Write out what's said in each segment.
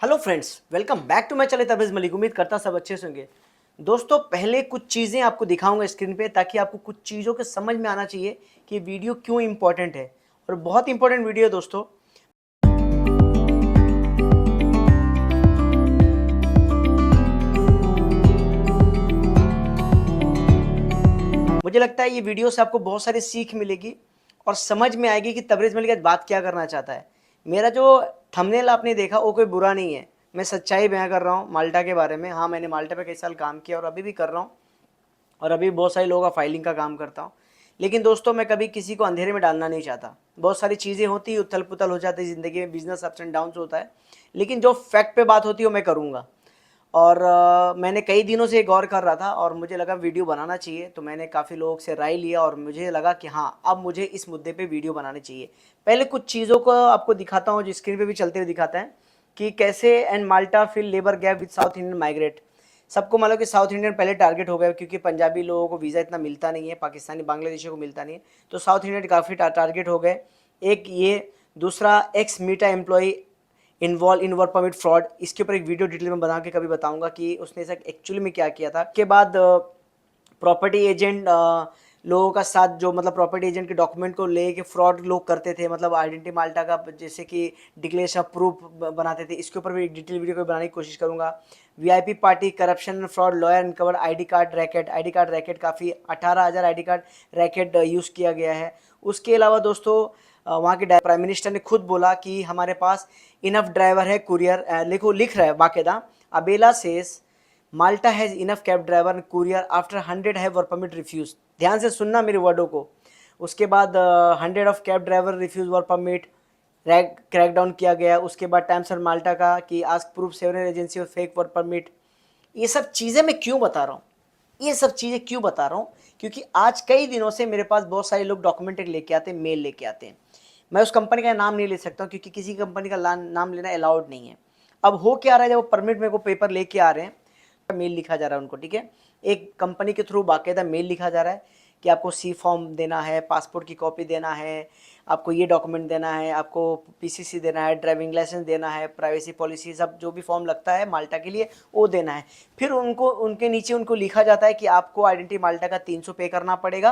Hello friends, welcome back to my channel Tabrez Malik. उम्मीद करता सब अच्छे से होंगे। दोस्तों, पहले कुछ चीज़ें आपको दिखाऊंगा स्क्रीन पे ताकि आपको कुछ चीज़ों के समझ में आना चाहिए कि वीडियो क्यों इंपॉर्टेंट है। और बहुत इंपॉर्टेंट वीडियो है दोस्तों। मुझे लगता है ये वीडियो से आपको बहुत सारी सीख मिलेगी और समझ में आएगी कि तबरेज़ मलिक आज बात क्या करना चाहता है। मेरा जो थंबनेल आपने देखा वो कोई बुरा नहीं है, मैं सच्चाई बयां कर रहा हूँ माल्टा के बारे में। हाँ, मैंने माल्टा पे कई साल काम किया और अभी भी कर रहा हूँ और अभी बहुत सारे लोगों का फाइलिंग का काम करता हूँ। लेकिन दोस्तों, मैं कभी किसी को अंधेरे में डालना नहीं चाहता। बहुत सारी चीज़ें होती है, उथल पुथल हो जाती है ज़िंदगी में, बिजनेस अप्स एंड डाउन्स होता है, लेकिन जो फैक्ट पे बात होती है वो मैं करूँगा। और मैंने कई दिनों से गौर कर रहा था और मुझे लगा वीडियो बनाना चाहिए, तो मैंने काफ़ी लोगों से राय लिया और मुझे लगा कि हाँ, अब मुझे इस मुद्दे पे वीडियो बनानी चाहिए। पहले कुछ चीज़ों को आपको दिखाता हूँ जो स्क्रीन पे भी चलते हुए दिखाता है कि कैसे and Malta fill labour gap with south Indian migrate. सबको मालूम कि साउथ इंडियन पहले टारगेट हो गए क्योंकि पंजाबी लोगों को वीज़ा इतना मिलता नहीं है, पाकिस्तानी बांग्लादेशियों को मिलता नहीं है, तो साउथ इंडियन काफ़ी टारगेट हो गए। एक ये, दूसरा एक्स मीटा employ involve in work permit fraud. इसके ऊपर एक वीडियो डिटेल में बना के कभी बताऊंगा कि उसने ऐसा एक्चुअली में क्या किया था। के बाद प्रॉपर्टी एजेंट लोगों का साथ, जो मतलब प्रॉपर्टी एजेंट के डॉक्यूमेंट को लेके फ्रॉड लोग करते थे, मतलब आइडेंटिटी माल्टा का जैसे कि डिक्लेरेशन ऑफ प्रूफ बनाते थे। इसके ऊपर भी एक डिटेल वीडियो को बनाने की कोशिश करूंगा। VIP party corruption fraud lawyer uncovered ID card racket. ID card racket काफ़ी 18,000 आईडी कार्ड रैकेट यूज़ किया गया है। उसके अलावा दोस्तों, वहाँ के प्राइम मिनिस्टर ने खुद बोला कि हमारे पास इनफ ड्राइवर है कुरियर। लिख रहा है बाकायदा, Abela says Malta has enough cab driver and courier after 100 है वर्क परमिट रिफ्यूज। ध्यान से सुनना मेरे वर्डों को। उसके बाद 100 of cab driver refuse work permit crackdown किया गया। उसके बाद टाइम्स ऑफ माल्टा का कि ask proof several agency of fake work permit. ये सब चीज़ें मैं क्यों बता रहा हूँ, ये सब चीज़ें क्यों बता रहा हूँ? क्योंकि आज कई दिनों से मेरे पास बहुत सारे लोग डॉक्यूमेंट लेके आते हैं, मेल लेके आते हैं। मैं उस कंपनी का नाम नहीं ले सकता हूँ क्योंकि किसी कंपनी का नाम लेना अलाउड नहीं है। अब हो क्या रहा है, जब वो परमिट मेरे को पेपर लेके आ रहे हैं, मेल लिखा जा रहा है उनको, ठीक है। एक कंपनी के थ्रू बाकायदा मेल लिखा जा रहा है कि आपको सी फॉर्म देना है, पासपोर्ट की कॉपी देना है, आपको ये डॉक्यूमेंट देना है, आपको पीसीसी देना है, ड्राइविंग लाइसेंस देना है, प्राइवेसी पॉलिसी, सब जो भी फॉर्म लगता है माल्टा के लिए वो देना है। फिर उनको उनके नीचे उनको लिखा जाता है कि आपको आइडेंटिटी माल्टा का 300 पे करना पड़ेगा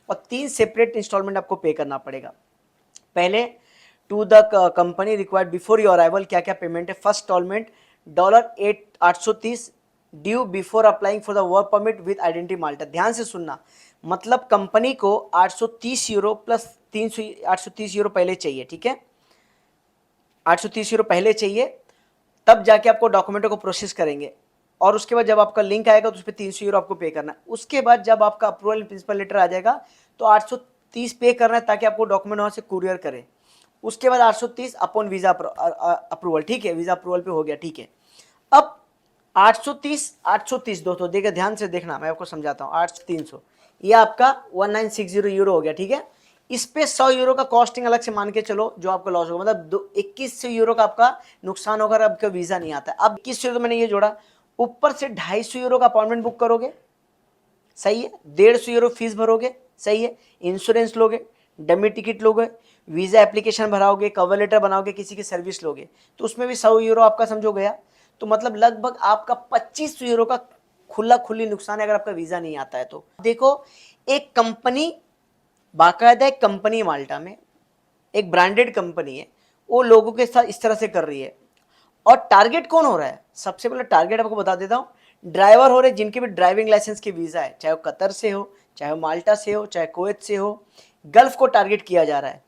और 3 सेपरेट इंस्टॉलमेंट आपको पे करना पड़ेगा। पहले to the company required before your arrival क्या क्या पेमेंट है। First instalment $830 due before applying for the work permit with identity Malta. ध्यान से सुनना, मतलब कंपनी को 830 यूरो प्लस 300 830 यूरो पहले चाहिए, ठीक है। 830 यूरो पहले चाहिए, तब जाके आपको डॉक्यूमेंटों को प्रोसेस करेंगे और उसके बाद जब आपका लिंक आएगा तो उस पर 300 यूरो आपको पे करना है। उसके बाद जब आपका अप्रूवल प्रिंसिपल लेटर आ जाएगा तो 830 पे करना है ताकि आपको डॉक्यूमेंट वहाँ से कुरियर करे। उसके बाद 830 अपॉन वीज़ा अप्रूवल, ठीक है, वीज़ा अप्रूवल पे हो गया, ठीक है। अब 830 दोस्तों देखिए, ध्यान से देखना, मैं आपको समझाता हूँ। 800 300 ये आपका 1960 यूरो हो गया, ठीक है। इस पे 100 यूरो का कॉस्टिंग अलग से मान के चलो जो आपका लॉस होगा, मतलब 2100 यूरो का आपका नुकसान होगा अगर आपका वीज़ा नहीं आता है। अब 2100 यूरो तो मैंने ये जोड़ा, ऊपर से 250 यूरो का अपॉइंटमेंट बुक करोगे, सही है। 150 यूरो फीस भरोगे, सही है। इंश्योरेंस लोगे, डमी टिकट लोगे, वीज़ा एप्लीकेशन भराओगे, कवर लेटर बनाओगे, किसी की सर्विस लोगे, तो उसमें भी 100 यूरो आपका समझो गया। तो मतलब लगभग आपका 2500 यूरो का खुली नुकसान है अगर आपका वीज़ा नहीं आता है। तो देखो, एक कंपनी, बाकायदा एक कंपनी माल्टा में, एक ब्रांडेड कंपनी है, वो लोगों के साथ इस तरह से कर रही है। और टारगेट कौन हो रहा है? सबसे पहले टारगेट आपको बता देता हूं, ड्राइवर हो रहे जिनके भी ड्राइविंग लाइसेंस के वीज़ा है, चाहे वो कतर से हो, चाहे वो माल्टा से हो, चाहे कुवैत से हो, गल्फ को टारगेट किया जा रहा है।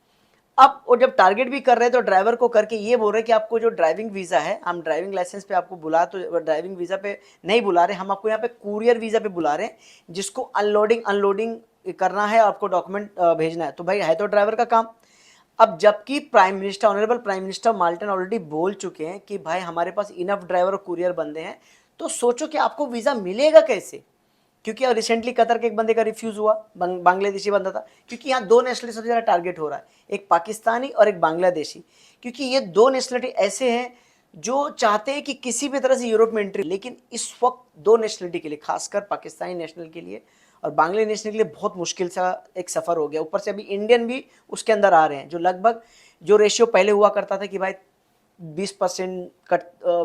अब वो जब टारगेट भी कर रहे हैं तो ड्राइवर को करके ये बोल रहे हैं कि आपको जो ड्राइविंग वीज़ा है, हम ड्राइविंग लाइसेंस पे आपको बुला, तो ड्राइविंग वीज़ा पे नहीं बुला रहे, हम आपको यहाँ पे कुरियर वीज़ा पे बुला रहे हैं, जिसको अनलोडिंग करना है, आपको डॉक्यूमेंट भेजना है। तो भाई है तो ड्राइवर का काम। अब जबकि prime minister, honourable prime minister Malton already बोल चुके हैं कि भाई हमारे पास इनफ ड्राइवर और कुरियर बंदे हैं, तो सोचो कि आपको वीज़ा मिलेगा कैसे। क्योंकि अब रिसेंटली कतर के एक बंदे का रिफ्यूज़ हुआ, बांग्लादेशी बंदा था, क्योंकि यहाँ दो नेशनलिटी सबसे ज़्यादा टारगेट हो रहा है, एक पाकिस्तानी और एक बांग्लादेशी। क्योंकि ये दो नेशनलिटी ऐसे हैं जो चाहते हैं कि किसी भी तरह से यूरोप में एंट्री, लेकिन इस वक्त दो नेशनलिटी के लिए, खासकर पाकिस्तानी नेशनल के लिए और बांग्लादेश नेशनल के लिए बहुत मुश्किल सा एक सफ़र हो गया। ऊपर से अभी इंडियन भी उसके अंदर आ रहे हैं, जो लगभग जो रेशियो पहले हुआ करता था कि भाई 20% कट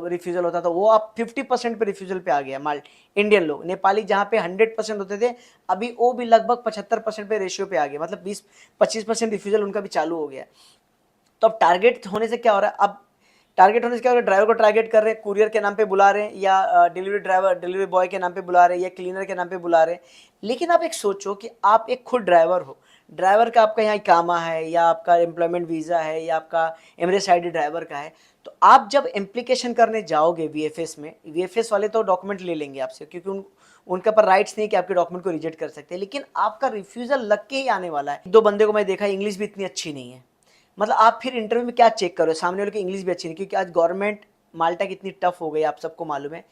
रिफ्यूज़ल होता था, वो अब 50% पे रिफ्यूज़ल पे आ गया माल इंडियन लोग। नेपाली जहाँ पे 100% होते थे, अभी वो भी लगभग 75% पे रेशियो पे आ गए, मतलब 20-25% रिफ्यूज़ल उनका भी चालू हो गया। तो अब टारगेट होने से क्या हो रहा है, अब टारगेट होने से क्या हो रहा है, ड्राइवर को टारगेट कर रहे हैं, कुरियर के नाम पे बुला रहे हैं, या डिलीवरी बॉय के नाम पे बुला रहे हैं, या क्लीनर के नाम पे बुला रहे हैं। लेकिन आप एक सोचो कि आप एक खुद ड्राइवर हो, ड्राइवर का आपका यहाँ इकामा है, या आपका एम्प्लॉयमेंट वीज़ा है, या आपका एमरेस आईडी ड्राइवर का है, तो आप जब एप्लीकेशन करने जाओगे वीएफएस में, वीएफएस वाले तो डॉक्यूमेंट ले लेंगे आपसे, क्योंकि उनके पर राइट्स नहीं कि आपके डॉक्यूमेंट को रिजेक्ट कर सकते हैं, लेकिन आपका रिफ्यूज़ल लग के ही आने वाला है। 2 बंदे को मैं देखा, इंग्लिश भी इतनी अच्छी नहीं है, मतलब आप फिर इंटरव्यू में क्या चेक करो, सामने वाले की इंग्लिश भी अच्छी नहीं, क्योंकि आज गवर्नमेंट माल्टा की इतनी टफ हो गई, आप सबको मालूम है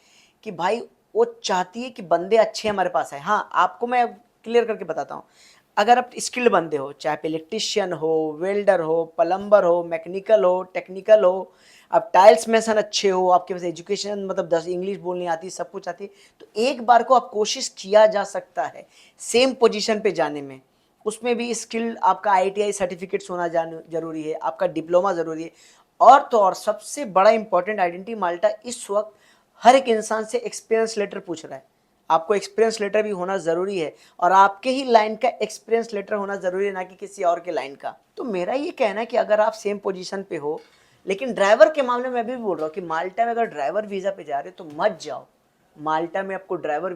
कि भाई वो चाहती है कि बंदे अच्छे हमारे पास आए। हाँ, आपको मैं क्लियर करके बताता हूँ, अगर आप स्किल्ड बंदे हो, चाहे आप इलेक्ट्रिशियन हो, वेल्डर हो, प्लम्बर हो, मैकेनिकल हो, टेक्निकल हो, आप टाइल्स मेसन अच्छे हो, आपके पास एजुकेशन मतलब 10 इंग्लिश बोलनी आती, सब कुछ आती है, तो एक बार को आप कोशिश किया जा सकता है सेम पोजीशन पे जाने में। उसमें भी स्किल आपका आईटीआई सर्टिफिकेट्स होना जरूरी है, आपका डिप्लोमा ज़रूरी है, और तो और सबसे बड़ा इंपॉर्टेंट आइडेंटिटी माल्टा इस वक्त हर एक इंसान से एक्सपीरियंस लेटर पूछ रहा है। आपको एक्सपीरियंस लेटर भी होना ज़रूरी है, और आपके ही लाइन का एक्सपीरियंस लेटर होना ज़रूरी है, ना कि किसी और के लाइन का। तो मेरा ये कहना है कि अगर आप सेम पोजीशन पे हो, लेकिन ड्राइवर के मामले में मैं भी बोल रहा हूँ कि माल्टा में अगर ड्राइवर वीज़ा पे जा रहे हो तो मत जाओ। माल्टा में आपको ड्राइवर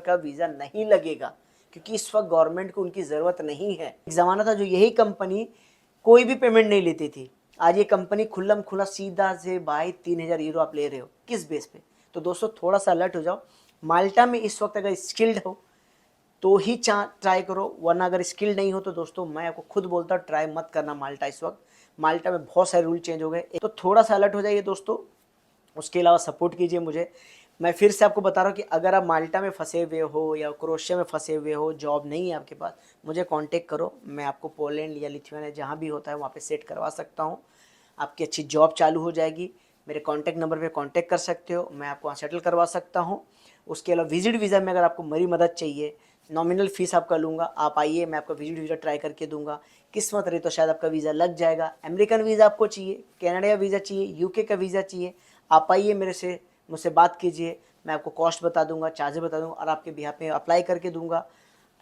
का वीज़ा नहीं लगेगा, क्योंकि इस वक्त गवर्नमेंट को उनकी ज़रूरत नहीं है। एक ज़माना था जो यही कंपनी कोई भी पेमेंट नहीं लेती थी, आज ये कंपनी खुल्लम खुला सीधा से भाई 3000 यूरो आप ले रहे हो, किस बेस पे? तो दोस्तों थोड़ा सा अलर्ट हो जाओ। माल्टा में इस वक्त अगर स्किल्ड हो तो ही ट्राई करो, वरना अगर स्किल्ड नहीं हो तो दोस्तों मैं आपको खुद बोलता हूँ ट्राई मत करना माल्टा इस वक्त। माल्टा में बहुत सारे रूल चेंज हो गए, तो थोड़ा सा अलर्ट हो जाइए दोस्तों। उसके अलावा सपोर्ट कीजिए मुझे। मैं फिर से आपको बता रहा हूँ कि अगर आप माल्टा में फंसे हुए हो या क्रोएशिया में फंसे हुए हो, जॉब नहीं है आपके पास, मुझे कांटेक्ट करो, मैं आपको पोलैंड या लिथुआनिया जहाँ भी होता है वहाँ पे सेट करवा सकता हूँ। आपकी अच्छी जॉब चालू हो जाएगी। मेरे कॉन्टैक्ट नंबर पे कांटेक्ट कर सकते हो, मैं आपको वहाँ सेटल करवा सकता हूँ। उसके अलावा विजिट वीज़ा में अगर आपको मेरी मदद चाहिए, नॉमिनल फ़ीस आपका लूँगा, आप आइए, मैं आपका विजिट वीज़ा ट्राई करके दूंगा। किस्मत रही तो शायद आपका वीज़ा लग जाएगा। अमेरिकन वीज़ा आपको चाहिए, कनाडा का वीज़ा चाहिए, यूके का वीज़ा चाहिए, आप आइए मुझसे बात कीजिए, मैं आपको कॉस्ट बता दूंगा, चार्जेस बता दूंगा, और आपके बिहाफ में अप्लाई करके दूंगा,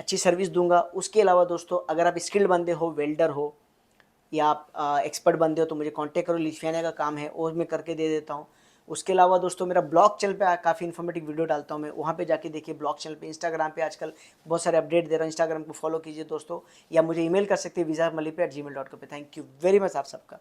अच्छी सर्विस दूंगा। उसके अलावा दोस्तों अगर आप स्किल्ड बंदे हो, वेल्डर हो, या आप एक्सपर्ट बंदे हो, तो मुझे कांटेक्ट करो। लिथुआनिया का काम है वो मैं करके दे देता हूँ। उसके अलावा दोस्तों मेरा ब्लॉग चैनल पे काफ़ी इन्फॉर्मेटिव वीडियो डालता हूँ मैं, वहाँ पे जाके देखिए ब्लॉग चैनल पे। इंस्टाग्राम पे आजकल बहुत सारे अपडेट दे रहा हूँ, इंस्टाग्राम को फॉलो कीजिए दोस्तों, या मुझे ईमेल कर सकते हैं vishamali@gmail.com पे। थैंक यू वेरी मच आप सबका।